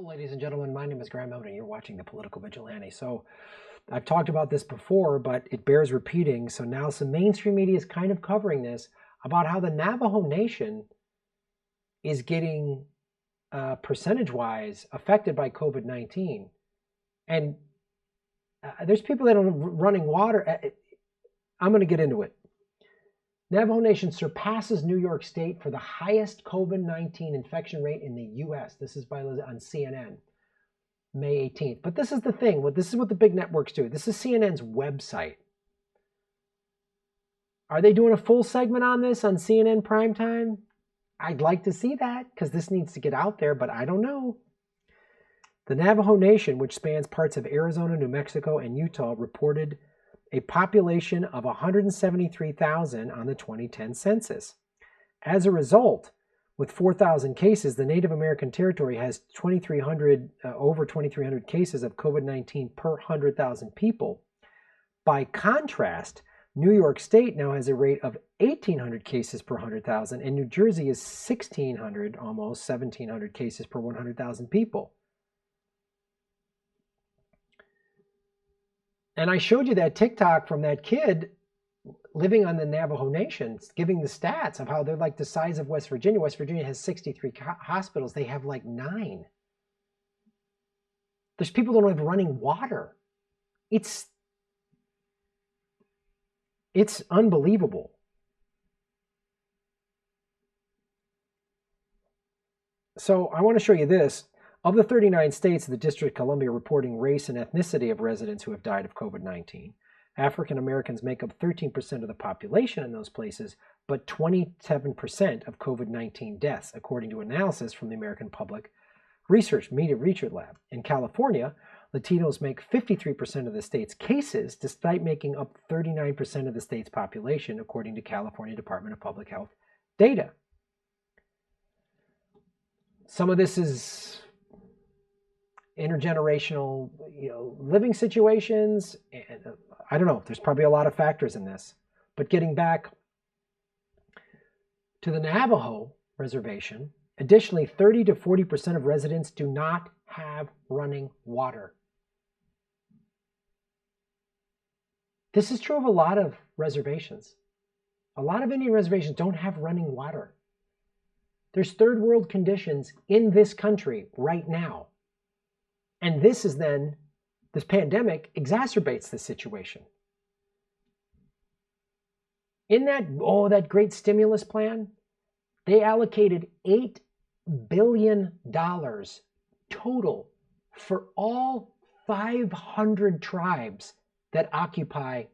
ladies and gentlemen. My name is Graham Oden, and you're watching The Political Vigilante. So I've talked about this before, but it bears repeating. So now some mainstream media is kind of covering this about how the Navajo Nation is getting percentage-wise affected by COVID-19. And there's people that are running water. I'm going to get into it. Navajo Nation surpasses New York State for the highest COVID-19 infection rate in the U.S. This is on CNN, May 18th. But this is the thing. This is what the big networks do. This is CNN's website. Are they doing a full segment on this on CNN primetime? I'd like to see that because this needs to get out there, but I don't know. The Navajo Nation, which spans parts of Arizona, New Mexico, and Utah, reported a population of 173,000 on the 2010 census. As a result, with 4,000 cases, the Native American territory has over 2,300 cases of COVID-19 per 100,000 people. By contrast, New York State now has a rate of 1,800 cases per 100,000, and New Jersey is 1,600, almost 1,700 cases per 100,000 people. And I showed you that TikTok from that kid living on the Navajo Nation, giving the stats of how they're like the size of West Virginia. West Virginia has 63 hospitals. They have like 9. There's people that don't have running water. It's unbelievable. So I want to show you this. Of the 39 states of the District of Columbia reporting race and ethnicity of residents who have died of COVID-19, African Americans make up 13% of the population in those places, but 27% of COVID-19 deaths, according to analysis from the American Public Media Research Lab. In California, Latinos make 53% of the state's cases, despite making up 39% of the state's population, according to California Department of Public Health data. Some of this is intergenerational, living situations, and I don't know. There's probably a lot of factors in this. But getting back to the Navajo reservation, additionally, 30 to 40% of residents do not have running water. This is true of a lot of reservations. A lot of Indian reservations don't have running water. There's third world conditions in this country right now. And this pandemic exacerbates this situation. In that great stimulus plan, they allocated $8 billion total for all 500 tribes that occupy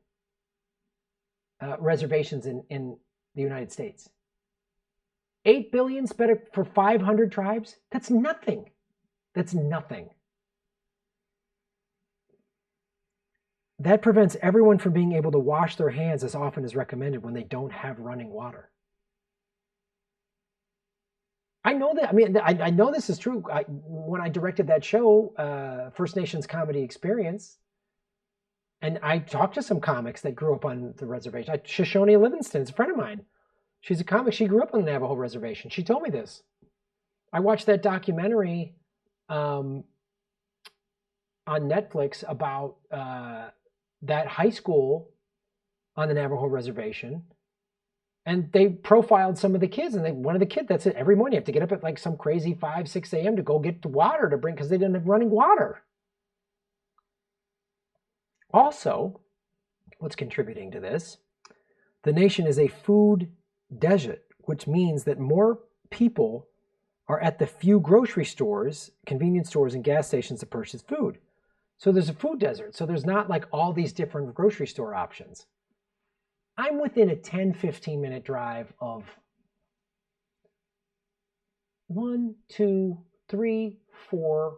reservations in the United States. $8 billion spent for 500 tribes? That's nothing. That's nothing. That prevents everyone from being able to wash their hands as often as recommended when they don't have running water. I know that. I mean, I know this is true. When I directed that show, First Nations Comedy Experience, and I talked to some comics that grew up on the reservation. Shoshone Livingston's a friend of mine. She's a comic. She grew up on the Navajo reservation. She told me this. I watched that documentary on Netflix about that high school on the Navajo reservation, and they profiled some of the kids, and one of the kids, that's it, every morning you have to get up at like some crazy 5, 6 a.m. to go get the water to bring, because they didn't have running water. Also, what's contributing to this, the nation is a food desert, which means that more people are at the few grocery stores, convenience stores, and gas stations to purchase food. So there's a food desert. So there's not like all these different grocery store options. I'm within a 10, 15 minute drive of 1, 2, 3, 4,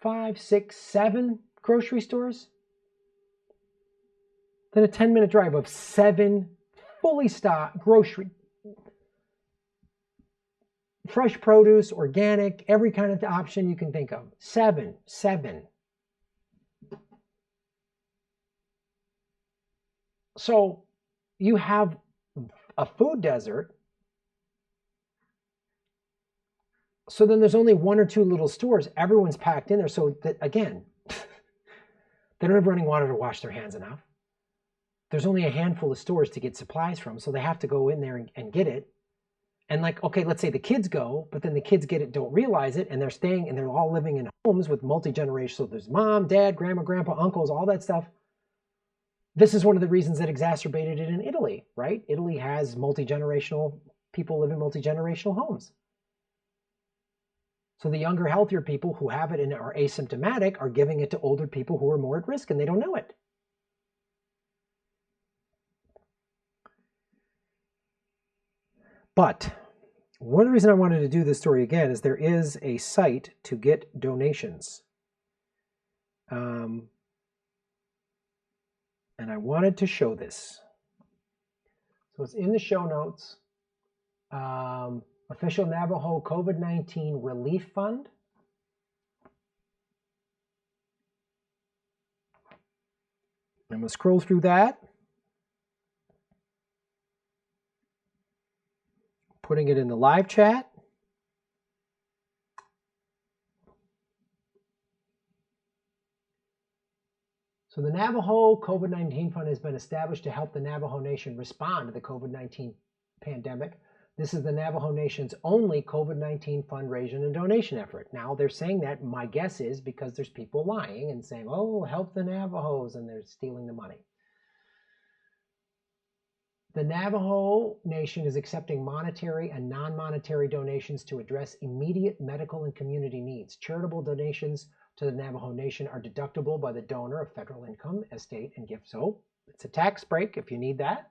5, 6, 7 grocery stores. Then a 10-minute drive of 7 fully stocked grocery, fresh produce, organic, every kind of option you can think of. 7. So you have a food desert. So then there's only 1 or 2 little stores. Everyone's packed in there. So that, again, they don't have running water to wash their hands enough. There's only a handful of stores to get supplies from, so they have to go in there and get it. And like, okay, let's say the kids go, but then the kids get it, don't realize it, and they're staying, and they're all living in homes with multi-generational. So there's mom, dad, grandma, grandpa, uncles, all that stuff. This is one of the reasons that exacerbated it in Italy, right? Italy has multi-generational people live in multi-generational homes. So the younger, healthier people who have it and are asymptomatic are giving it to older people who are more at risk, and they don't know it. But one of the reasons I wanted to do this story again is there is a site to get donations. And I wanted to show this. So it's in the show notes. Official Navajo COVID-19 Relief Fund. I'm going to scroll through that. Putting it in the live chat. So the Navajo COVID-19 Fund has been established to help the Navajo Nation respond to the COVID-19 pandemic. This is the Navajo Nation's only COVID-19 fundraising and donation effort. Now they're saying that, my guess is because there's people lying and saying, oh, help the Navajos, and they're stealing the money. The Navajo Nation is accepting monetary and non-monetary donations to address immediate medical and community needs. Charitable donations to the Navajo Nation are deductible by the donor of federal income, estate, and gift. So it's a tax break if you need that.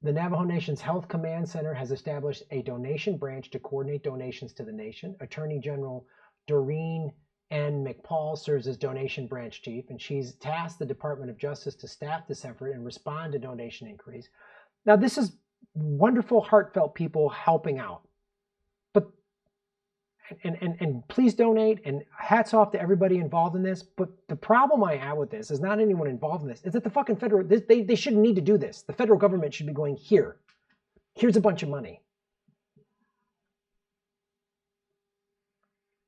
The Navajo Nation's Health Command Center has established a donation branch to coordinate donations to the nation. Attorney General Doreen N. McPaul serves as donation branch chief, and she's tasked the Department of Justice to staff this effort and respond to donation inquiries. Now, this is wonderful, heartfelt people helping out. But and please donate, and hats off to everybody involved in this. But the problem I have with this is not anyone involved in this. It's that the fucking federal, they shouldn't need to do this. The federal government should be going, here's a bunch of money.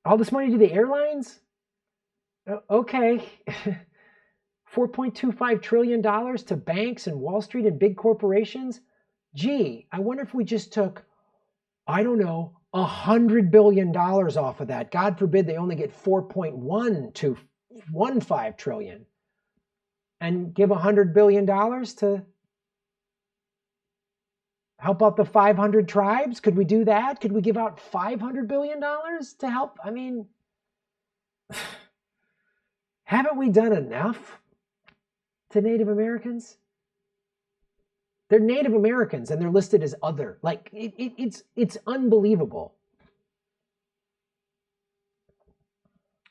All this money to the airlines? Okay. $4.25 trillion to banks and Wall Street and big corporations? Gee, I wonder if we just took, I don't know, $100 billion off of that. God forbid they only get 4.125 trillion, and give $100 billion to help out the 500 tribes. Could we do that? Could we give out $500 billion to help? I mean, haven't we done enough to Native Americans? They're Native Americans and they're listed as other. Like, it's unbelievable.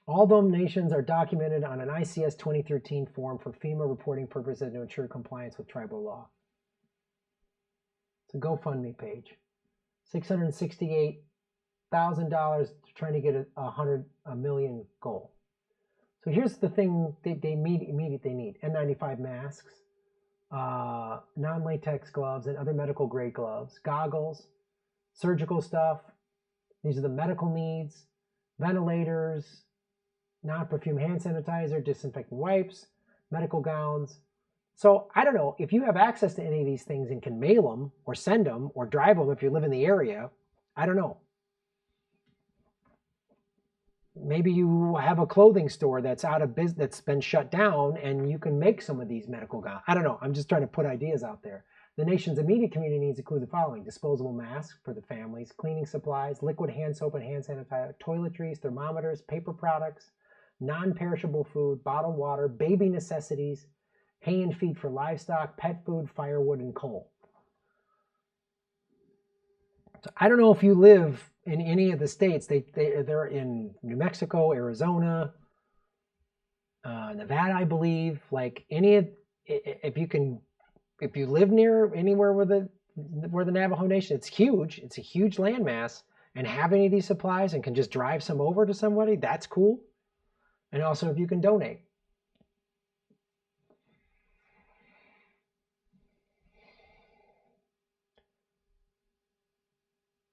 All those nations are documented on an ICS 2013 form for FEMA reporting purposes to ensure compliance with tribal law. It's a GoFundMe page. $668,000 trying to get a million goal. So here's the thing they need. N95 masks, non-latex gloves and other medical grade gloves, goggles, surgical stuff. These are the medical needs, ventilators, non-perfume hand sanitizer, disinfectant wipes, medical gowns. So I don't know, if you have access to any of these things and can mail them or send them or drive them if you live in the area, I don't know. Maybe you have a clothing store that's out of business, that's been shut down, and you can make some of these medical gowns. I don't know. I'm just trying to put ideas out there. The nation's immediate community needs include the following: disposable masks for the families, cleaning supplies, liquid hand soap and hand sanitizer, toiletries, thermometers, paper products, non-perishable food, bottled water, baby necessities, hay and feed for livestock, pet food, firewood, and coal. So I don't know if you live in any of the states. They're in New Mexico, Arizona, Nevada, I believe. Like if you live near anywhere where the Navajo Nation, it's huge. It's a huge landmass, and have any of these supplies and can just drive some over to somebody, that's cool. And also if you can donate.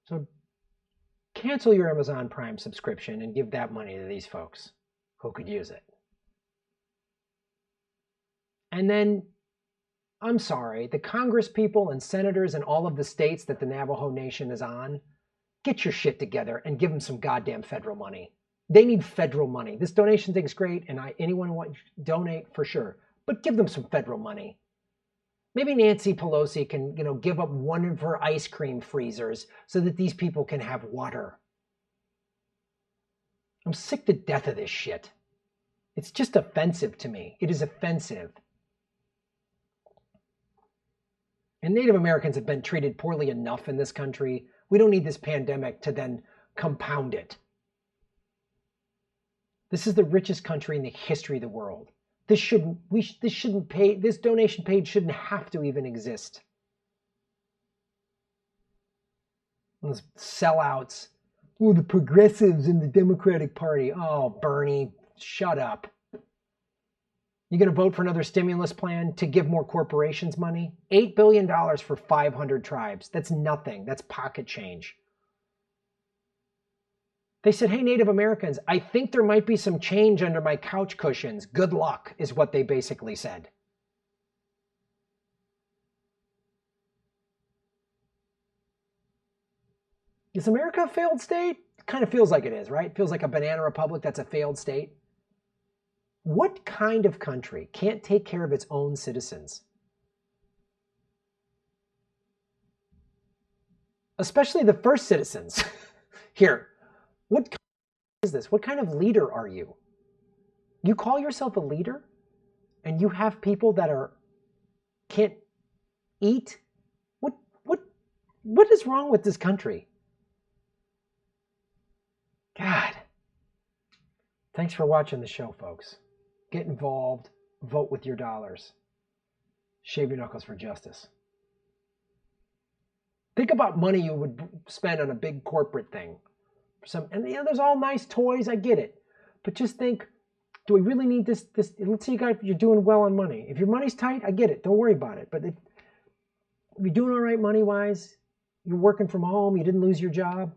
So cancel your Amazon Prime subscription and give that money to these folks who could use it. And then, I'm sorry, the Congress people and senators in all of the states that the Navajo Nation is on, get your shit together and give them some goddamn federal money. They need federal money. This donation thing's great, and anyone who wants to donate, for sure. But give them some federal money. Maybe Nancy Pelosi can, give up one of her ice cream freezers so that these people can have water. I'm sick to death of this shit. It's just offensive to me. It is offensive. And Native Americans have been treated poorly enough in this country. We don't need this pandemic to then compound it. This is the richest country in the history of the world. This donation page shouldn't have to even exist. Those sellouts. Oh, the progressives in the Democratic Party. Oh, Bernie, shut up. You going to vote for another stimulus plan to give more corporations money? $8 billion for 500 tribes. That's nothing. That's pocket change. They said, hey, Native Americans, I think there might be some change under my couch cushions. Good luck, is what they basically said. Is America a failed state? It kind of feels like it is, right? It feels like a banana republic that's a failed state. What kind of country can't take care of its own citizens? Especially the first citizens. Here, what kind is this? What kind of leader are you? You call yourself a leader and you have people that can't eat? What is wrong with this country? God. Thanks for watching the show, folks. Get involved. Vote with your dollars. Shave your knuckles for justice. Think about money you would spend on a big corporate thing. And there's all nice toys, I get it. But just think, do we really need this? Let's say you're doing well on money. If your money's tight, I get it. Don't worry about it. But if you're doing all right money-wise, you're working from home, you didn't lose your job.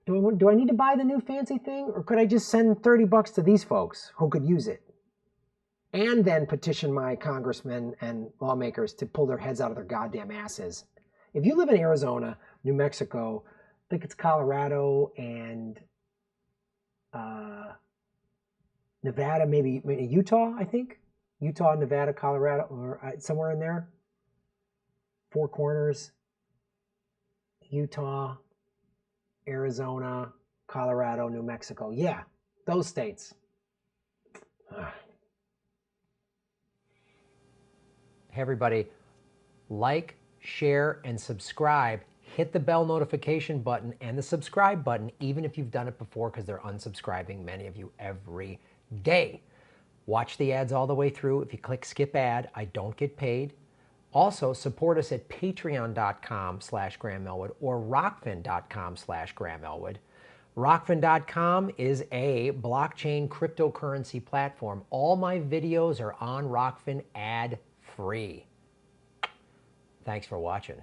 Do I need to buy the new fancy thing? Or could I just send $30 to these folks who could use it? And then petition my congressmen and lawmakers to pull their heads out of their goddamn asses. If you live in Arizona, New Mexico, I think it's Colorado and Nevada, maybe Utah, I think. Utah, Nevada, Colorado, or somewhere in there. Four Corners, Utah, Arizona, Colorado, New Mexico. Yeah, those states. Hey everybody, like, share, and subscribe. Hit the bell notification button and the subscribe button, even if you've done it before, because they're unsubscribing, many of you, every day. Watch the ads all the way through. If you click skip ad, I don't get paid. Also, support us at patreon.com/GrahamElwood or rockfin.com/GrahamElwood. Rockfin.com is a blockchain cryptocurrency platform. All my videos are on Rockfin ad-free. Thanks for watching.